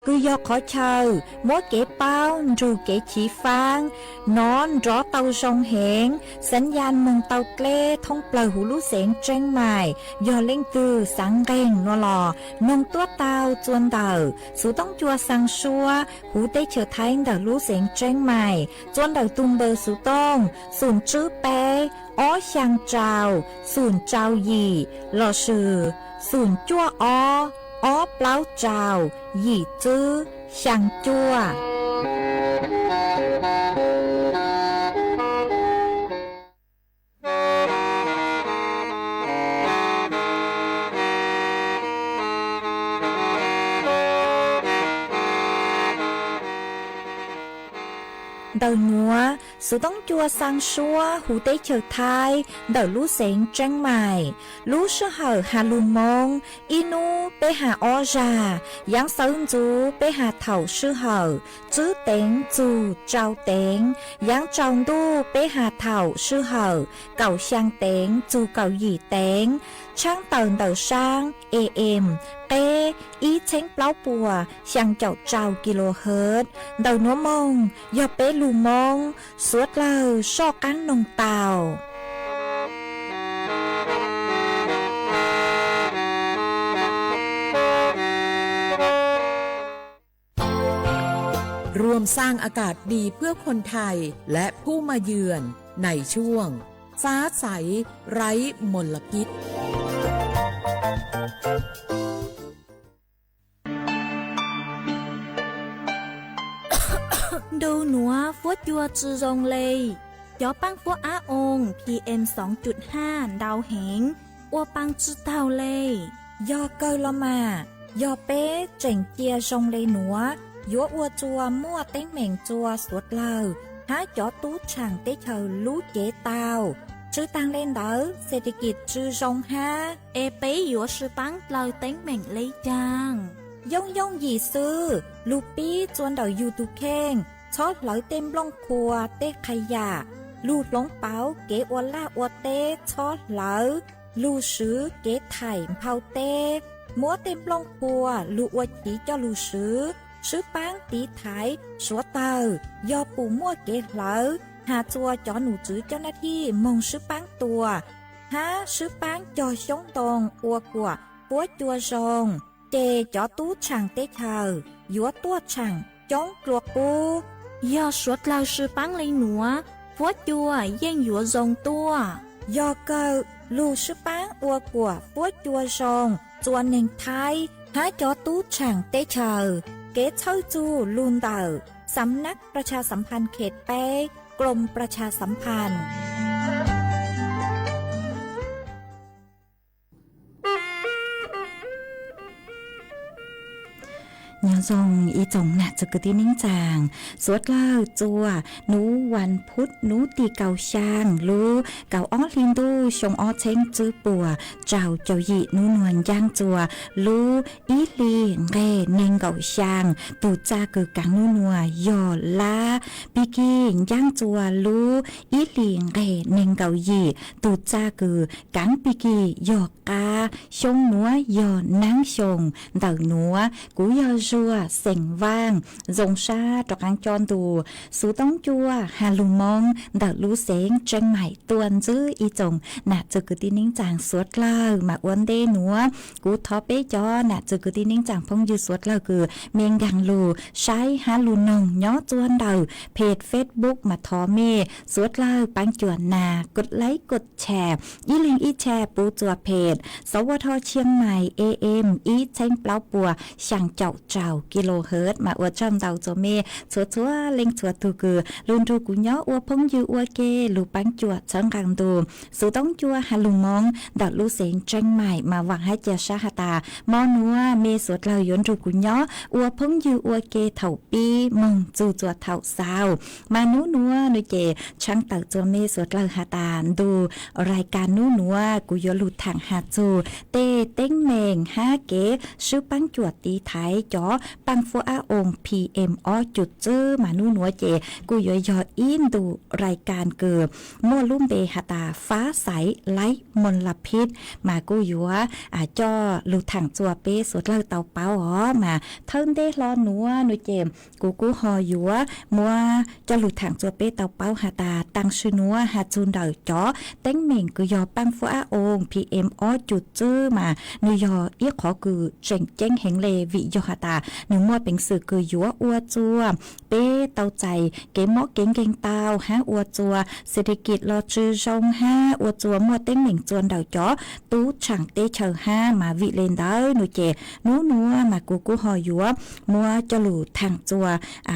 cứ do khó chờ mỗi kẻ bao dù kẻ chỉ phang nón rõ tàu sông hẹnสัญญาณมงเตาเกล้ท่องเปล่าหูลู่เสียงแจ้งใหม่ยอเล่งคือสังแรงนัวหล่อนงตัวเตาจวนเตาสูต้องจัวสังชัวหูได้เฉอไทยเดาลู่เสียงแจ้งใหม่จวนเดาตุมเบอร์สูต้องศูนย์จื้อเป้อ้อช่างเจ้าศูนย์เจ้าหยี่หล่อชื่อศูนย์จั่วอ้อเปล่าเจ้าหยี่จื้อช่างจั่วđầu núa sự tống chua sang xua hủ tế chờ thai đầu lú xén trăng mài lú sơ hở hà lù mông inu bê hà o già giáng sớm chú bê hà thầu sư hở chứ tên chú trao tên giáng trong đu bê hà thầu sư hở cầu sang tên chú cầu gì tên trang tờn đầu sang em tê ý chén plau bùa sang chậu trào kHz đầu núa mông do bê lù mông suốt lờ so cán nông tàuรวมสร้างอากาศดีเพื่อคนไทยและผู้มาเยือนในช่วงฟ้าใสไร้มลพิษđầu núa phốt chua trư rong lây gió băng phốt á ôn PM 2.5 đau hẹn ô băng trư tàu lây do cơ lo mà do bé chỉnh chia rong lây núa dúa ua chua mua tén mèn chua suốt lờ há chó tú chẳng tế chờ lú chế tàu chứ tăng lên đỡ sẽ đi kịp trư rong ha ê bế dúa sư băng lờ tén mèn lây chàng dông gì sưลูปี้จวนเดาอยู่ตุแข้งชอดหลอยเต็มล่องครัวเต้ขยะลูดหลงเป๋าเก๋อวล่าอวเต้ชอดหลอยลูซื้อเก๋ไถ่เผาเต้มัวเต็มล่องครัวลูอวจีเจ้าลูซื้อปังตีไถ่สัวเตอยอปูมั่วเก๋หลอยหาจัวจอหนูจื้อเจ้าหน้าที่มงซื้อปังตัวหาซื้อปังจอชงตรงอัวกัวปัวจัวซงเจจอตู้ช่างเต้เธอยัวตัวช่างจ้องกลัวปู do suốt lao sư băng lây núa phốt chua yên dúa rong tua do cơ lưu sư bán ua của phốt chua rong chua nền thái há chó túช่างเต้เธอเก๋เช่าจูลุนเต๋อสำนักประชาสัมพันธ์เขตเป้กรมประชาสัมพันธ์ยาซงอีจงน่ะจะกึตินิ่งจางสวดเล่าจัวหนูวันพุธหนูตีเกาช่างรู้เกาอ้อลินดูชงอ้อเช้งจื้อปัวเจ้าเจ้าหยีหนูนวลย่างจัวรู้อีลีเร่เนงเกาช่างตูจ้าคือกังนูนัวยอลาปีกีย่างจัวรู้อีลีเร่เนงเกาหยีตูจ้าคือกังปีกียอกาชงนัวยอนังชงเต่านัวกูยอchua sành vang dòng sa trọc ăn tròn tù sú tống chua hà lù mong đợt lú sén tranh mải tuần giữ y chồng nạt cho cứ tin nín chàng suốt lơ mà uốn đê núa cú thó bế cho nạt cho cứ tin nín chàng phong dư suốt lơ cứ miền gàng lù sai hà lù nồng nhó chuan đầuเพจ Facebook มาทอเมสวดเล่าปังจวนนากดไลค์กดแชร์อีลิงอีแชร์ปูจัวเพจสวทเชียงใหม่ AM อีเช้งเปล่าปัวช่างเจ้าเจ้าkHz mà ở trong đầu cho mẹ chúa lên chúa tu cử luôn ru cú nhó ua phong dư ua kê lù bánh chùa chẳng càng tù sự tống chua hà lù mong đợt lù xén tranh mải mà vàng hai chè sa hà tà mò núa mê suốt lao yến ru cú nhó ua phong dư ua kê thầu pi mong chu chùa thầu sao mà núa núi chè chẳng tự cho mẹ suốt lao hà tàดูรายการนู้นัวกูยลุดทางหาจูเตเต้งเมงฮาเก๋ซื้อปังจวดตีไทยจอ ปังฟัวอาองค์ PM อ้อจุดจื้อมานู่นหัวเจกูยอยออินดูรายการเกิดมั่วลุ่มเบหตาฟ้าใสไร้มลพิษมากูยัวจอลูถังจัวเป้สุดเลิกเตาเป้ามาเทินได้รอหนัวหนูเจมกูหอยัวมัวจะลูถังจัวเป้เตาเป้าหตาตังชื่อนัวหาจูนเดาจอเต็งเหม่งกูยอปังฟัวอาองค์ PM อ้อจุดจื้อมาหนูยอเอียขอคือเจ๋งเจ้งแห่งเลวิยอหตาหนูมัวเป็นสื่อคือยัวอัวจัวเป้เตาใจเก๋มอเก่งเก่งเตาฮะอัวจัวเศรษฐกิจรอจื้อจงฮะอัวจัวมัวเต็งเหม่งจวนเดาจอตู้ฉังเตเชอห้ามาวิเลนเดอหนูเจนัวมากูหอยัวมัวจะหลูทางจัว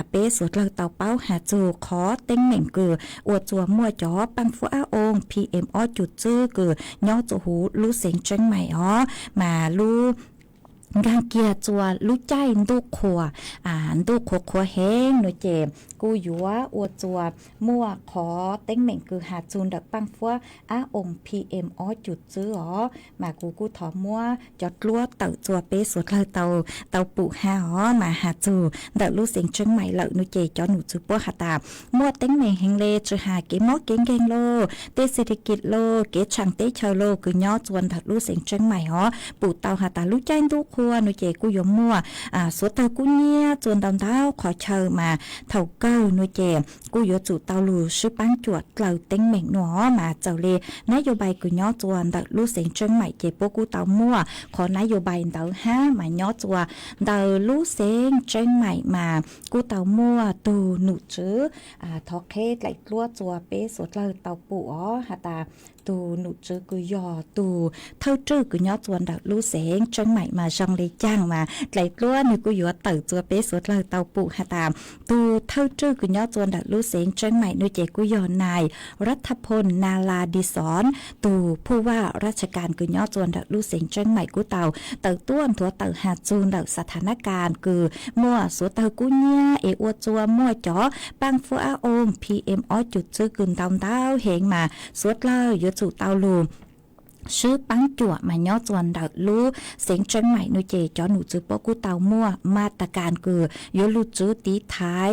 เป้สุดเลิกเตาเป้าหาจูขอเต็งเหม่งคืออัวจัวมัวจอปังฟัวอาองค์ PM อ้อจุดจื้อคือย่อจูหูรู้เสียงจังใหม่มารู้กางเกียจัวรู้ใจดูขัวดูขัวแห้งหนูเจมกูยัวอวจัวมั่วขอเต็งเหม่งคือหาจูนดักปังฟัวอาองค์ PM อ้อจุดจื้อมากูถอมัวจอดลัวเต่าจัวเป้สวดเลยเต่าปู่ห้ามาหาจูดักรู้เสียงจังใหม่เหล่าหนูเจจอหนูจื้อปัวหาตามั่วเต็งเหม่งแห่งเลจือหาเก๋มอเก่งโลเตเศรษฐกิจโลเก๋ช่างเตเชอโลคือย่อจวนดักรู้เสียงจังใหม่ปู่เต่าหาตารู้ใจดูขัวหนูเจกูยมัวสวดเต่ากูเนี่ยจวนดำดาวขอเชิญมาเท่าเก้าหนูเจกูยจูเต่าลูชื่อปังจวดเกล่าเต็งเหม่งหนอมาเจ้าเลนโยบายกูย่อจวนดักรู้เสียงจังใหม่เจพวกกูเต่ามั่วขอนโยบายเต่าห้ามาย่อจวดักรู้เสียงจังใหม่มากูเต่ามั่วตูหนูจื้อทอเคสไหลลัวจัวเป้สวดเลยเต่าปู่หาตาตูหนูจื้อกูยอตูเท่าจื้อกูย่อจวนดักรู้เสียงจังใหม่มาจังเลยจ้างมาไหลลัวนี่กูอยู่เต่าจัวเป้สวดเลยเต่าปู่หาตาตูเท่าจื้อกูย่อจวนดักรู้เสียงจังใหม่หนูเจกูยอนายรัฐพลนาลาดิศรตูผู้ว่าราชการกูย่อจวนดักรู้เสียงจังใหม่กูเต่าต้วนถัวเต่าหาจูนดักสถานการณ์คือมั่วสัวเต่ากูเนี่ยเออวจัวมั่วจ๋อปังฟัวอาโอม PM อ้อจุดจื้อกึ่งเต่าเหงมาสวดเลยยจูเต่าลูชื่อปังจั่วมาย่อจวนดักรู้เสียงจังใหม่หนูเจจอหนูจื้อปอกูเต่ามั่วมาตรการคือยลูจื้อตีท้าย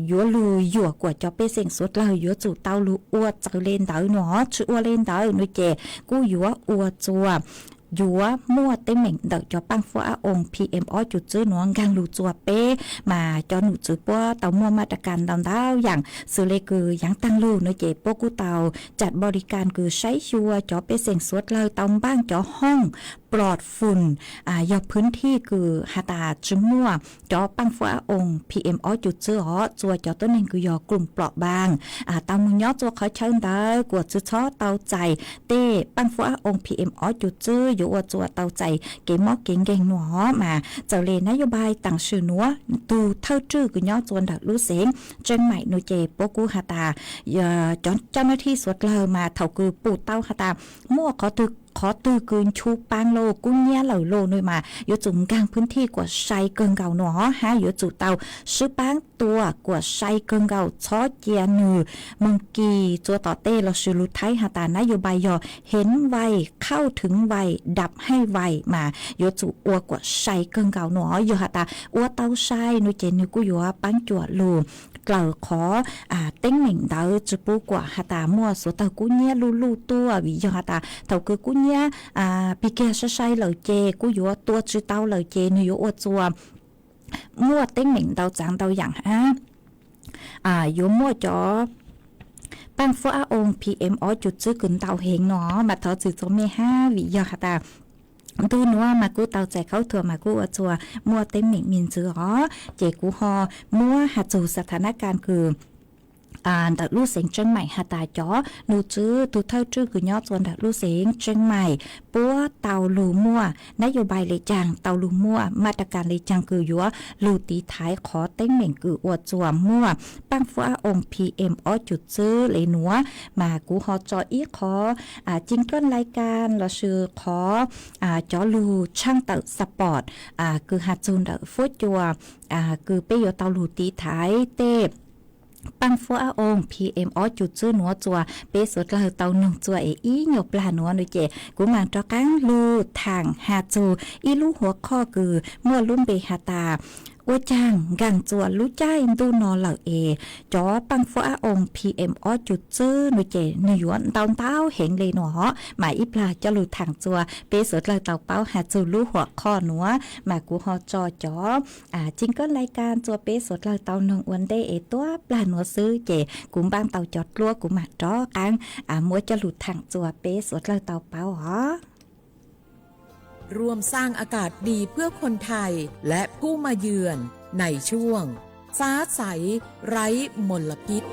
ยลูหยวกกว่าจอเป้เสียงสุดเลยยจูเต่าลูอวดเจอเล่นเต่าหนอชื่ออวดเล่นเต่าหนูเจกูยัวอวดจัวยัวมั่วเต็มเหม่งเดาจอปังฟัวอาองค์ PM อ้อจุดจื้อหนวงกังลูจัวเป้มาจอหนูจื้อปัวเต่ามั่วมาตรการดาวอย่างสื่อเลคือยังตั้งลูหนูเจปกูเต่าจัดบริการคือใช้ชัวจอเป้เสียงสวดเลยเต่าบ้างจอห้องปลอดฝุ่นยอพื้นที่คือหาตาจุมั่วจอปังฟัวองค์ PM อ้อจุดจื้อจัวจอต้นเองคือยอกลุ่มเปราะบางเต่ามึงย่อจัวเขาเชิญได้กวดจื้อช้อเต่าใจเต้ปังฟัวองค์ PM อ้อจุดจื้ออยู่ว่าจัวเตาใจเก๋มอเก่งเก่งหนอมาเจ้าเลนโยบายต่างชื่อนัวตูเท่าจื้อกุย่อจวนดักรู้เสียงจังใหม่นูเจปกูหาตาเจ้าหน้าที่สวดเลยมาเท่าคือปู่เต้าหาตามั่วขอตือกืนชูปังโลกุ้งเนี้ยเหล่าโลหน่วยมาอยู่จุ่มกลางพื้นที่กว่าไซเกินเก่าหนอฮะอยู่จุเตาชื่อปังตัวกว่าไซเกินเก่าช้อเจียนือมังกีจัวต่อเต้เราชื่อลุไทยหาตานโยบายยอเห็นไวเข้าถึงไวดับให้ไวมาอยู่จุอัวกว่าไซเกินเก่าหนออยู่หาตาอัวเต้าไซนูเจนูกูอยู่ปังจัวลูกล่าวขอเต็งเหม่งดาวจุปูกว่าหาตามั่วสุดตากูเนี้ยลูตัววิยหาตาเท่าคือกูเนี้ยปีเกสใช้เหล่าเจกูอยู่ตัวจื้อเต้าเหล่าเจนูอยู่อวดจัวมั่วเต็งเหม่งดาวจางดาวอย่างอยู่มั่วจ๋อปังฟัวอาองค์ PM อ้อจุดจื้อกึ่งเต่าเหงหนอมาเท่าจื้อจอมเมห้าวิยหาตาดูนัวมากูเตาใจเข้าถั่วมากูจัวมัวเต็มเหม่งมินจื้อเจกูฮอมัวหาจูสถานการณ์คือดักลู่เสียงจังใหม่หาตาจ๋อหนูจื้อตูเท่าจื้อคือยอดส่วนดักลู่เสียงจังใหม่ปัวเตาลูมั่วนโยบายเลยจังเตาลูมั่วมาตรการเลยจังคือยัวลูตีท้ายขอเต้งเหม่งคืออวดจัวมั่วปังฟ้าองค์ PM อ้อจุดจื้อเลยหนัวมากูฮอจออีขอจิงต้นรายการเราชื่อขอจอลูช่างเตาสปอร์ตคือหาจูนดักฟุตจัวคือเปโยเตาลูตีท้ายเต ปังฟัวอาอง PM ออจุดจื้อหนัวจัวเปสดเลยเตาหนึ่งจัวอีหยบลาหนัวหน่อยเจกูมันตะกังลูทางหาจูอีลูหัวข้อคือเมื่อลุ่มเบหาตาว่าจางกังจวนรู้ใจดูนอเหล่าจอปังฟ้าอง PM ออจุดจื้อหน่วยเจหน่วยหยวนเตาเต้าเห็นเลยหนอหมายอีปลาจะหลุดทางจัวเปสดเลยเตาเป้าหาจูรู้หัวข้อหนัวมากูฮอจอจอจริงก็รายการจัวเปสดเลยเตาหนึ่งวันได้ตัวปลาหนัวซื้อเจกุมบางเตาจอดลัวกุมาจอกังมัวจะหลุดทางจัวเปสดเลยเตาเป้าหรอร่วมสร้างอากาศดีเพื่อคนไทยและผู้มาเยือนในช่วงฟ้าใสไร้มลพิษ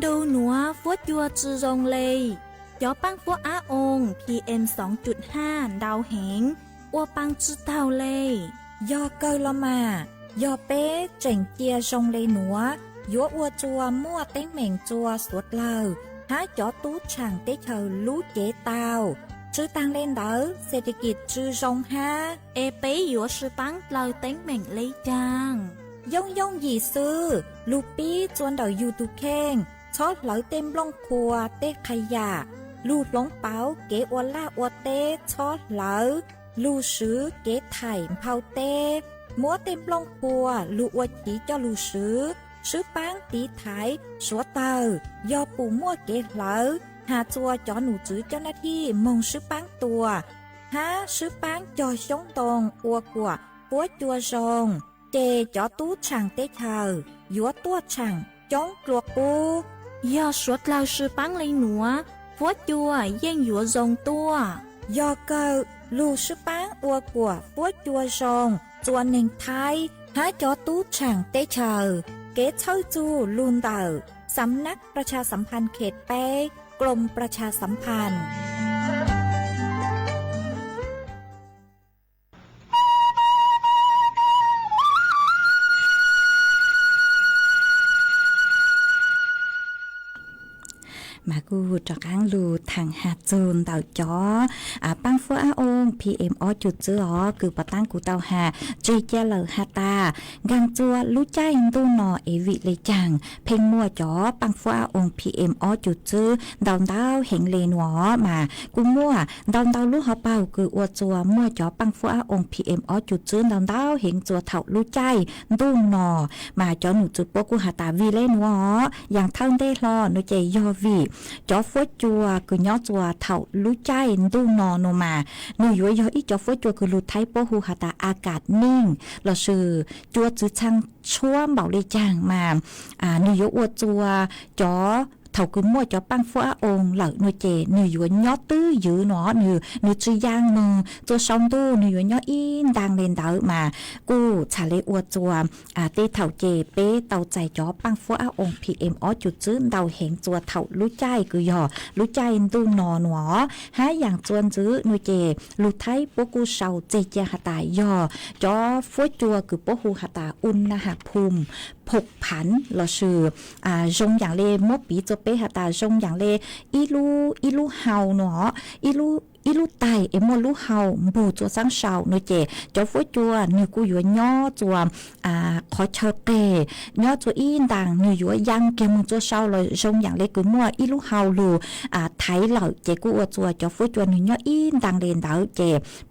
ดูหนัวฟวดยัวจือรงเลยยอปังฟัวอาอง PM 2.5 ดาวเหงอัวปังจือเท่าเลยยอเกยละมายอเป้เจ๋งเจียจงเลยหนัวยัวอัวจัวมั่วเต้งเหม่งจัวสวดเล่าหาจอตู้ช่างเต้เธอรู้เจเตาชื่อตังเล่นเดอเศรษฐกิจจือจงฮาเอเป้ยัวชื่อปังเราเต้งเหม่งเลยจางย่องหยีซื้อลูปี้จวนเดายูทูเข่งชอดเหลาเต็มลงครัวเต้ขยะลูดลงเป๋าเก๋อวล่าอวเต้ชอดเหลาลูซื้อเก๋ไถ่เผาเต้มัวเต็มลงครัวลูอวจีเจ้าลูซื้อปังตีไถสัวเตายอปูมั่วเก๋เหลาหาจัวจอหนูจื้อเจ้าหน้าที่มงซื้อปังตัวหาซื้อปังจอชงตรงอัวกัวปัวจัวจงเจจอตู้ช่างเต้เธอยัวตัวช่างจ้องกลัวกูยอสวดเราชื่อปังเลยหนัวฟวดยัวเย่งยัวจงตัวยอเกอลูซื้อปังอัวกัวปัวจัวจงจวนหนึ่งไทยหาจอตู้ช่างเต้เธอเก๋เช่าจูลุนเตอสำนักประชาสัมพันธ์เขตเป้กรมประชาสัมพันธ์มากูจอกังลูทางหาจูนเต่าจอปังฟัวอาอง PM ออจุดจื้อคือปะตั้งกูเต่าหาจีเจเลหาตากังจัวรู้ใจตูนอเอวิเลยจังเพ่งมัวจอปังฟัวอาอง PM ออจุดจื้อดาวดาวเห็นเลนวมากูมัวดาวรู้หอเป่าคืออวจัวมัวจอปังฟัวอาอง PM ออจุดจื้อดาวเห็นจัวเถ่ารู้ใจตูนอมาจอหนูจุดปกูหาตาวีเลนวอย่างเท่าได้รอหนูใจยอวีจอฟวดจัวคือย่อจัวเถ่ารู้ใจดูนอโนมาหนูย้อยอีจอฟวดจัวคือรู้ไทยโปหูหาตาอากาศนิ่งเราชื่อจัวจื้อช่างช่วมเบาเลยจางมาหนูย้อวดจัวจอเท่าคือมั่วจอปังฟ้าองเหล่าหนูเจหนูย้อยย่อตื้อยื้อหนอหนูจื้อย่างหนูจัวซองตู้หนูย้อยย่ออินดังเลนดาวมากูชาเลอวดจัวเตเท่าเจเป้เต่าใจจอปังฟ้าอง PM ออจุดจื้อเต่าเห็นจัวเท่ารู้ใจคือยอรู้ใจดูนอหนอหาอย่างจวนจื้อหนูเจรู้ไทยปกูเศร้าเจเจหตายยอจอฟวดจัวคือปหูหตาอุณหภูมิผกผันเราชื่อจงอย่างเลมบปีจบเปหตาจงอย่างเลอีลูเฮาเนาะอีลูไตมลูเฮาบูจัวสังเชาเนเจจอฟจัวเนกูอยู่ย่อจัวขอเชเตย่อจัวอีนดังเนอยู่ยังเกมจัวเชาเลยจงอย่างเลกูมัวอีลูเฮาลูไทยเหล่าเจกูจัวจอฟจัวเนย่ออีนดังเลนดาวเจ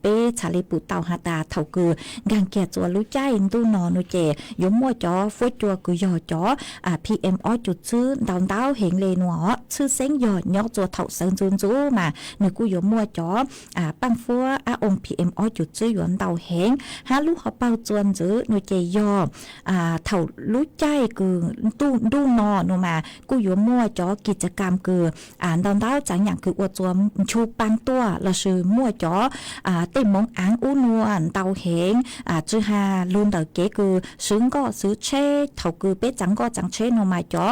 เปชาเลปุเตาหาตาเท่าคือกังเกียจัวรู้ใจตูนอเนเจยมัวจอฟจัวกูย่อจอPM ออจุดซื้อดาวเห็นเลยหนัวชื่อเส้นย่อย่อจัวเท่าเซิงจุนจูมาเนกูยมัวจอปังฟัวอง PM ออจุดจื้อหยวนเต่าแหงหาลูกเขาเป่าจวนจื้อหนูเจยอเท่ารู้ใจคือดูนอหนูมากูอยู่มั่วจอกิจกรรมคือดาวจังอย่างคืออวดจวมชูปังตัวเราชื่อมั่วจอเต็มมงอ้างอู้นวลเต่าแหงจื้อหาลุนเต่าเก๋คือซึ้งก็ซื้อเช่เท่าคือเป๊ะจังก็จังเช่หนูมาจอ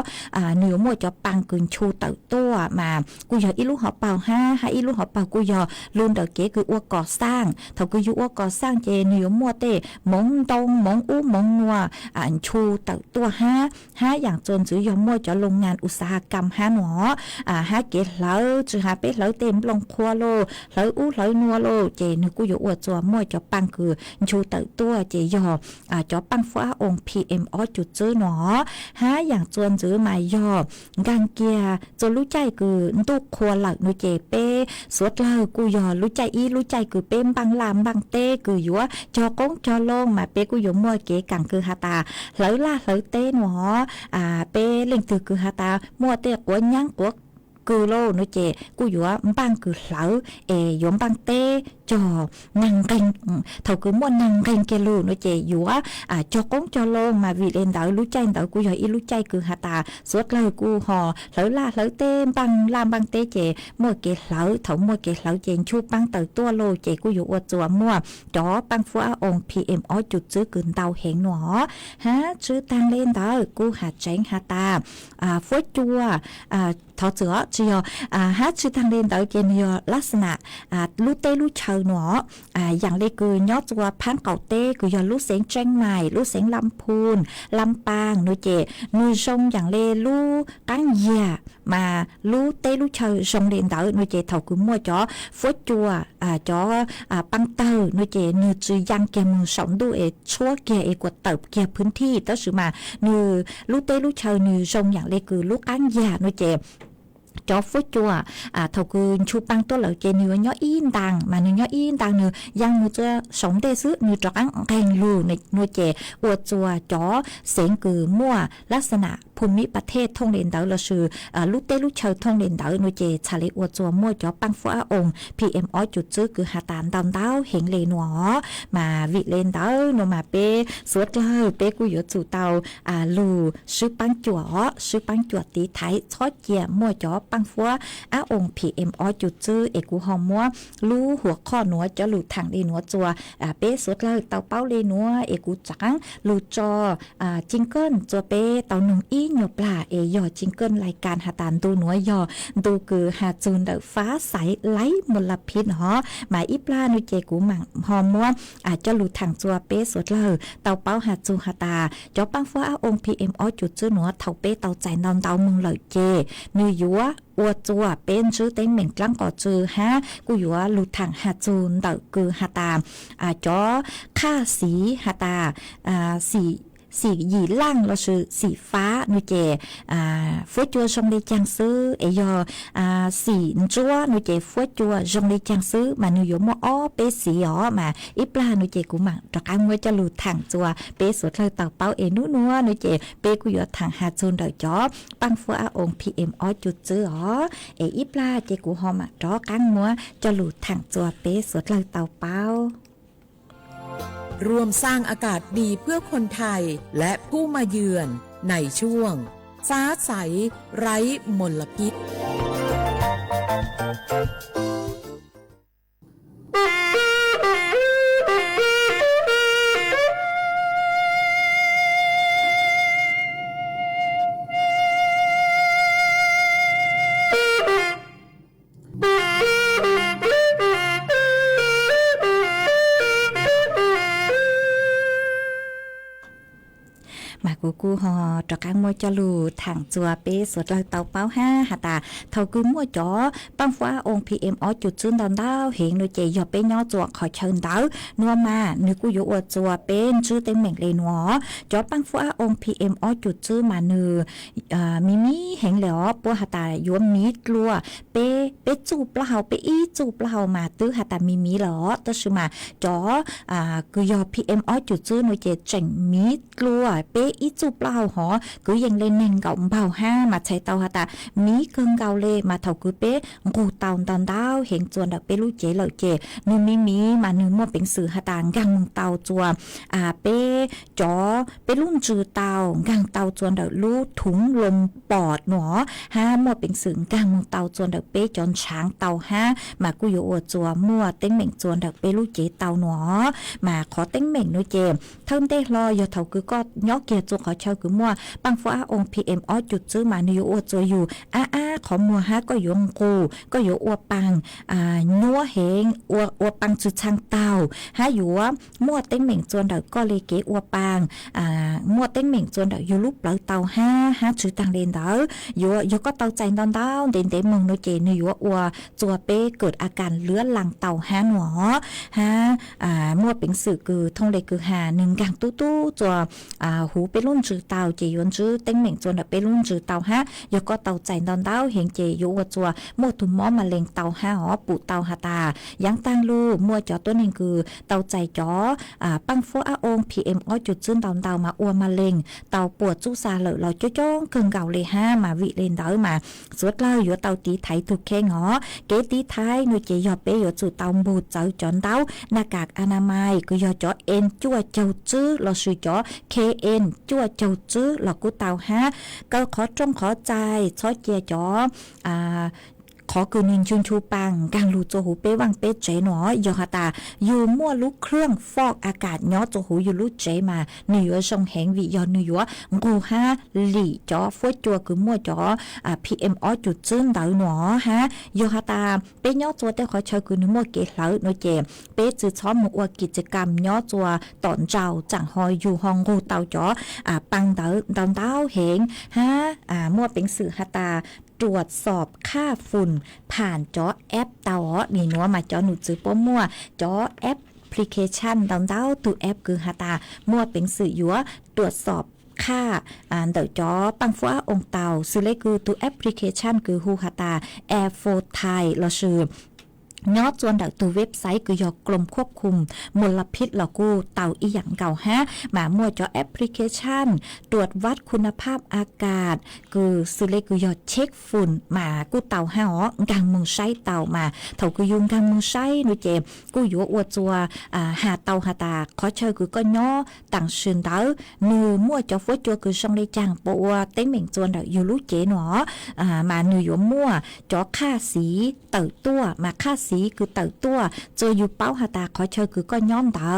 เหนือมั่วจอปังคือชูเต่าตัวมากูอยากอีลูกเขาเป่าหาอีลูกเขาเป่ากูยอ ลุนเดเกคืออ้วก่อสร้างเท่าคืออยู่อ้วก่อสร้างเจนิยมมัวเตมงตงมงอู้มงนัวอันชูตัวห้าอย่างจนจือยอมมัวจะโรงงานอุตสาหกรรมห้าหนอห้าเกตเหลาจือหาเป็ดเหลาเต็มลงครัวโลเหลาอู้เหลานัวโลเจนึกกูอยู่อ้วจัวมัวจะปังคือชูตัวเจยอจะปังฟ้าองค์ PM อจุดจื้อหนอห้าอย่างจนจื้อหมายยอกังเกียจนรู้ใจคือตุกครัวหลักนูเจเป้สวดเล่ากูยอรู้ใจรู้ใจคือเป้มบางลามบางเต้คือยัวจอกงจอลงมาเป้กูอยู่มัวเก๋กังคือฮาตาเหลาล่าเหลาเต้หนอเป้เล่งตือคือฮาตามัวเต้กวนยังกวกกูโลนูเจกูยัวบังคือเหลายมบังเต้จอนังกันเท่าคือมัวนังกันเกลูนูเจยัวจอกงจอลงมาวีเลนเดารู้ใจเดากูยอรู้ใจคือฮาตาสวดเล่ากูหอเหลาล่าเหลาเต้บังลามบังเต้เจมัวเกเหลาเท่ามัวเกเหลาเจนชูปังตัวโลเจกูอยู่อวดจัวมัวจอปังฟ้าองค์ PM อจุดซื้อกึนเตาเหงหนอฮะชื่อตังเล่นเดากูหาแจงฮาตาฟ้าจัวทอเจือจียฮะชื่อทางเล่นเตาเจนยลักษณะลูเต้ลูเชอหนออย่างเลคือยอดจัวพันเก่าเต้คือยอลูเสียงแจ้งใหม่ลูเสียงลำพูนลำปางนูเจนูชงอย่างเลลูกังเยียมาลูเต้ลูเชอชงเล่นเตานูเจเท่าคือมัวจอฟ้าจัวจอปังเตอนูเจนูจือยังเกียมือสองดูชัวเกียกว่าเติบเกียพื้นที่ตั้งสือมานูลูเต้ลูเชอนูชงอย่างเลคือลูกังเยียนูเจจอฟจัวเท่าคือชูปังตัวเหล่าเจนิวย่ออินดังมาเนื้อย่ออินดังเนื้อยังมือจะสมเดซื้อเนื้อจังแกงลูในเนื้อเจอวดจัวจอเสียงคือมั่วลักษณะภูมิประเทศท่องเรียนเดาละชื่อลูกเต้ลูกเชาท่องเรียนเดาเนื้อเจชาลิอวดจัวมั่วจอปังฟ้าองค์ PM อจุดซื้อคือหาตานดำเดาเห็นเลยหนอมาวิเลนเดาโนมาเป้สวดเลยเป้กูอยู่จู่เตาลูซื้อปังจัวตีไทยทอดเกียมั่วจอปังฟัวองค์ PM อจุดจื้อเอกูหอมมัวลู่หัวข้อหนัวจะหลุดทางดีหนัวจัวเป้สุดเลยเตาเป้าเลยหนัวเอกูจังลู่จอจิงเกิลจัวเป้เตาหนุ่งอีหยบปลายอจิงเกิลรายการหาตานดูหนัวยอดูคือหาจูนเดฟ้าใสไล่มลพิษหอหมายอีปลาหนุเจกูหมังหอมมัวจะหลุดทางจัวเป้สุดเลยเตาเป้าหาจูหาตาจอปังฟัวองค์ PM อจุดจื้อหนัวเท่าเป้เตาใจนอนเตามึงเลยเจนือยัวอวดจัวเป็นชื่อเต็งเหม่งกลังก่อจือฮะกูอยู่ว่าลุทางหาจูนเดคือหาตาจอค่าสีหาตาสีหยีล่างเราชื่อสีฟ้านุเจฟัวจัวชงเลจังซื้อยอสีจัวนุเจฟัวจัวชงเลจังซื้อมานุยมอ้อเปสีอ๋อมาอีปลานุเจกูมังตะกังว่าจะหลุดทางจัวเปสวดเลยเต่าเป้านัวนุเจเปกูอยู่ทางหาจูนเดจอปังฟัวองค์ PM อจุดจื้ออ๋ออีปลาเจกูหอมตะกังมัวจะหลุดทางจัวเปสวดเลยเต่าเป้ารวมสร้างอากาศดีเพื่อคนไทยและผู้มาเยือนในช่วงฟ้าใสไร้มลพิษกูหอตะกังมัวจะลูทางจัวเป้สวดเลยเตาเป้าห้าหาตาเท่าคือมัวจ๋อปังฟ้าองค์ PM อจุดจื้นดอนดาวเห็นนูเจยอเป้ย่อจัวขอเชิญดาวนัวมานึกกูอยู่อวดจัวเป็นชื่อเต็งเหม่งเลยนัวจ๋อปังฟ้าองค์ PM อจุดจื้อมาเนือมีเห็นแล้วปัวหาตายัวมีกลัวเป้จูบเปล่าเป้อีจูบเปล่ามาตื้อหาตามีหรอตั้งชื่อมาจ๋อคือยอ PM อจุดจื้อนูเจเจ๋งมีกลัวเป้อีจูบเปล่าหอcứ dành lên nền gọng bào ha mà chạy tàu hả ta mí cơn gào lê mà thầu cứ bé ngủ tàu tàu đau hiện chuồn đặc bé lũ chế lợi chế nư mí mà nư mua bệnh sử hả ta găng tàu chùa bé chó bé luôn trừ tàu găng tàu chuồn đặc lũ thúng lồng bọt nó ha mua bệnh sử găng tàu chuồn đặc bé chọn sáng tàu ha mà cứ dụ chùa mua tính mệnh chuồn đặc bé lũ chế tàu nó mà khó tính mệnh nó chế thơm tê lo giờ thầu cứ có nhó kia chuột ขอเช่าคือมัวปังฟ้าองค์ PM อ้อจุดซื้อมานิยอวดตัวอยู่ขอมัวฮะก็อยู่กูก็อยู่อวปังนัวเหงอวปังจุดช่างเตาฮะอยู่ว่ามัวเต็งเหม่งจวนเดก็เลยเกอวปังมัวเต็งเหม่งจวนเดอยู่ลูกเปล่าเตาฮะจุดต่างเด่นเดอยู่ก็เตาใจดาวเด่นมึงโนเจนอยู่ว่าจัวเป้เกิดอาการเลื้อนหลังเตาฮะหนอฮะมัวเป็นสื่อคือท่องเลยคือหาหนึ่งกลางตู้จัวหูไปรุ่นจือเตาเจยวนจื้อเต็งเหม่งจวนเดไปรุ่นจือเตาฮะอยู่ก็เตาใจดาวเห็นเจอยู่ว่าจัวมัวตุ่มมอมาเล็งเตาฮะปูเตาฮาตายังตั้งลูมัวจอตัวนึงคือเตาใจจอปังฟัวองค์ PM อ้อจุดจื้นเตามาอวมาเล็งเตาปวดจู้ซาเลยเราจ้องเกิงเก่าเลยฮะมาวิเลนเดอมาสวดเล่าอยู่เตาตีไทยถูกแค่งอเกตีไทยหนูเจยอเปยอยู่จุดเตาบูดเจ้าจอนเตาหน้ากากอนามัยก็ยอจอเอ็นจั่วเจ้าจื้อเราสื่อจอ KN จั่วเจ้าจื้อเรากูเตาฮะก็ขอจงขอใจชอเจจอขอคือนินชุนชูปังกางลูโจหูเป้วังเป้เจหนอยอฮาตาอยู่มั่วลุกเครื่องฟอกอากาศย้อโจหูอยู่ลุเจมาหนือทรงแหงวิยอหนืองูฮาหลี่จอฟัวจัวคือมั่วจอPM อ้อจุดจึ้งเดาหนอฮะยอฮาตาเป้ย้อจัวแต่ขอเชิญคือมั่วเกเหลาโนเจเป้จื้อช้อมมัวกิจกรรมย้อจัวตอนเจ้าจังหอยอยู่ห้องงูเตาจอปังเดาเหงฮะมั่วเป็นสื่อฮาตาตรวจสอบค่าฝุ่นผ่านจอแอปเตานี่นัวมาจอหนูจื้อป้อมั่วจอแอปพลิเคชันดาวตัวแอปคือฮาตามั่วเป็นสื่อยัวตรวจสอบค่าเดาจอปังฟ้าองเตาสื่อเลคือตัวแอปพลิเคชันคือฮูฮาตาแอร์โฟไทยเราชื่อยอดจวนดักตัวเว็บไซต์คือยอกรมควบคุมมลพิษหลอกูเต่าอีหยังเก่าฮะมามั่วจอแอปพลิเคชันตรวจวัดคุณภาพอากาศคือสุเลคือยอดเช็คฝุ่นมากูเต่าฮะกางมึงใช้เต่ามาเถ่าคือยุงกางมึงใช้นุเจมกูอยู่อวดจัวหาเต่าหาตาขอเชิญคือก็ย่อต่างชื่นเต่านือมั่วจอฟัวจัวคือช่องได้จังปัวเต็งเหม่งจวนดักอยู่รู้เจหนอมานืออยู่มั่วจอค่าสีเต่าตัวมาค่าสีคือเต่าตัวเจออยู่เป้าหาตาขอเชิญคือก็ย้อมเต่า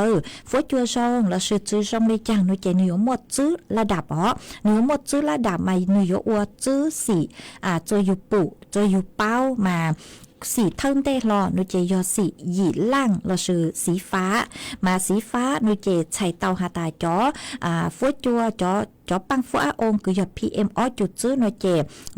ฟัวจัวช่องแล้วชื่อจื้อช่องได้จังนุเจนือหมดจื้อระดับเนื้อหมดจื้อระดับมานืออวดจื้อสีเจออยู่ปุเจออยู่เป้ามาสีเทิงเตะหล่อนุเจยอสีหยีล่างเราชื่อสีฟ้ามาสีฟ้านุเจใช้เตาหาตาจอฟัวจัวจอปังฟัวองคือยอด PM อ้อจุดจื้อโนเจ